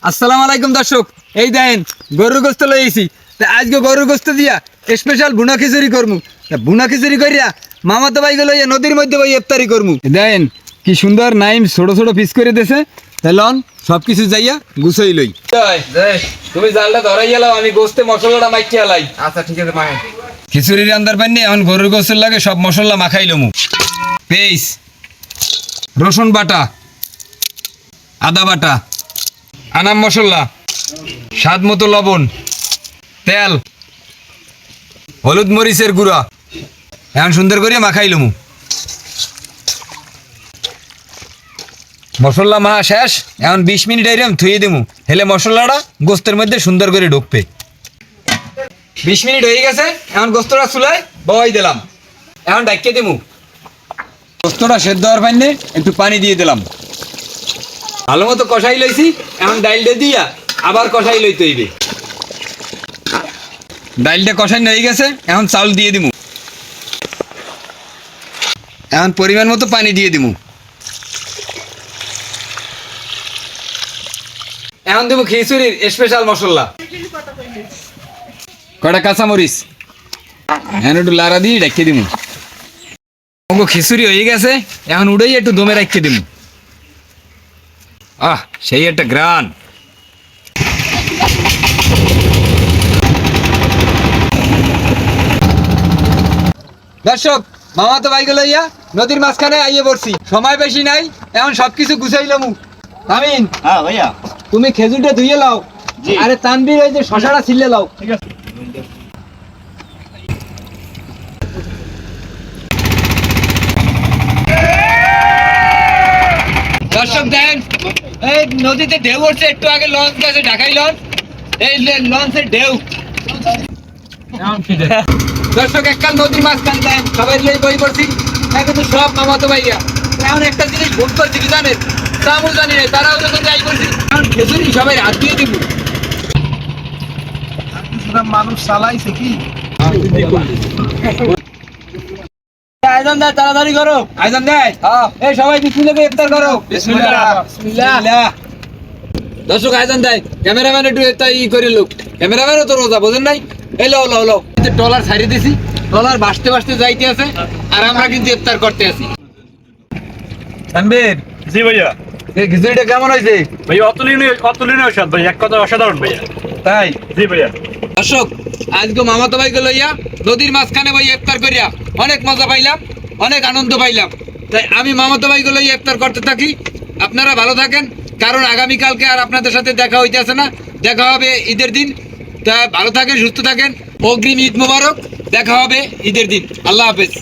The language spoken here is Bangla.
আসসালামু আলাইকুম দর্শক, এই দেখেন গরুর গোস্ত লইছি। আজকে গরুর গোস্ত দিয়া স্পেশাল বুনা খিচুড়ি করমু। বুনা খিচুড়ি করিয়া মামাতো ভাই লইয়া নদীর মধ্যে বই ইফতারি করমু। দেখেন কি সুন্দর নাইম ছোট ছোট পিস করে দিয়েছে। লন সব কিছু যাইয়া গুছাই লই। তুমি জালটা ধরাই গেলাম, আমি গোস্তে মশলাটা মাখিয়া লাই। আচ্ছা ঠিক আছে মাই। খিচুড়ি রান্দার পানি এখন গরুর গোস্তের লাগে সব মশলা মাখাই লমু। পেঁয়াজ, রসুন বাটা, আদা বাটা, আনাম মশলা, স্বাদ মতো লবণ, তেল, হলুদ মরিচের গুঁড়া এখন সুন্দর করে মাখাই লমু। মশলা মাখা শেষ, এখন 20 মিনিট এরম থুয়ে দেবো, হেলে মশলাটা গোস্তের মধ্যে সুন্দর করে ঢুকবে। 20 মিনিট হয়ে গেছে, এখন গোস্তটা চুলায় বসাই দিলাম। এখন ঢাকিয়ে দেবো। গোস্তটা সেদ্ধ হওয়ার পাইনে একটু পানি দিয়ে দিলাম। ভালো মতো কষাই লইছি, এখন ডাইলটা দিয়া আবার কষাই লইতে হইবে। ডাইলটা কষাই হয়ে গেছে, এখন চাউল দিয়ে দিমু। এখন পরিমাণ মতো পানি দিয়ে দিমু। এখন দেবো খিচুড়ির স্পেশাল মশলা, কটা কাঁচামরিচ, এখন একটু লাড়া দিয়ে রেখে দিমু। খিচুড়ি হয়ে গেছে, এখন উড়েই একটু দমে রেখে দিমু। সেই একটা গ্রান। দর্শক, মামাতো ভাইকে লইয়া নদীর মাঝখানে আইয়ে পড়ছি। সময় বেশি নাই, এখন সবকিছু গুছাইলামু। আমিন, হ্যাঁ ভাইয়া তুমি খেজুরটা ধুইয়ে লাও। জি। আরে তানবীর, ওই যে শশাটা ছিলে লাও। ঠিক আছে। দর্শক দেখেন, এই নদীতে ঢেউ উঠছে। একটু আগে লঞ্চ গেছে, ঢাকাই লঞ্চ। এই লঞ্চের ঢেউ। দর্শক, এককাল নদীর মাঝখান দেন, সবাই লই বই করছি। এখন তো সব মামাতো ভাইয়া। এখন একটা জিনিস ভুল করছি কি জানেন? তামু জানি না, তারাও যখন যাই করছি এখন খেজুরি সবাই হাত দিয়ে দিব। মানুষ চালাইছে কি? আয়োজন দেয়, তাড়াতাড়ি করো। আয়োজন দেয়, এই সবাই বিসমিল্লাহ করে ইফতার করো। বিসমিল্লাহ। দর্শক আয়োজন দেয়, ক্যামেরাম্যান একটু করে লোক। ক্যামেরাম্যানও তো রোজা, বোঝেন নাই? এই লো লো লো, ট্রলার ছাড়িয়ে দিছি। ট্রলার ভাসতে ভাসতে যাইতে আছে, আর আমরা কিন্তু ইফতার করতে আছি। তানবীর, জি ভাইয়া। এই খিচুড়িটা কেমন হয়েছে? ভাইয়া অতুলনীয় স্বাদ ভাই, এক কথা অসাধারণ ভাইয়া। তাই? জি ভাইয়া। দর্শক, আজকে মামাতো ভাইকে লইয়া নদীর মাঝখানে ভাই ইফতার করিয়া অনেক মজা পাইলাম, অনেক আনন্দ পাইলাম। তাই আমি মামাতো ভাইকে লইয়া ইফতার করতে থাকি। আপনারা ভালো থাকেন, কারণ আগামীকালকে আর আপনাদের সাথে দেখা হইতেছে না। দেখা হবে ঈদের দিন। তা ভালো থাকেন, সুস্থ থাকেন। অগ্রিম ঈদ মোবারক। দেখা হবে ঈদের দিন। আল্লাহ হাফেজ।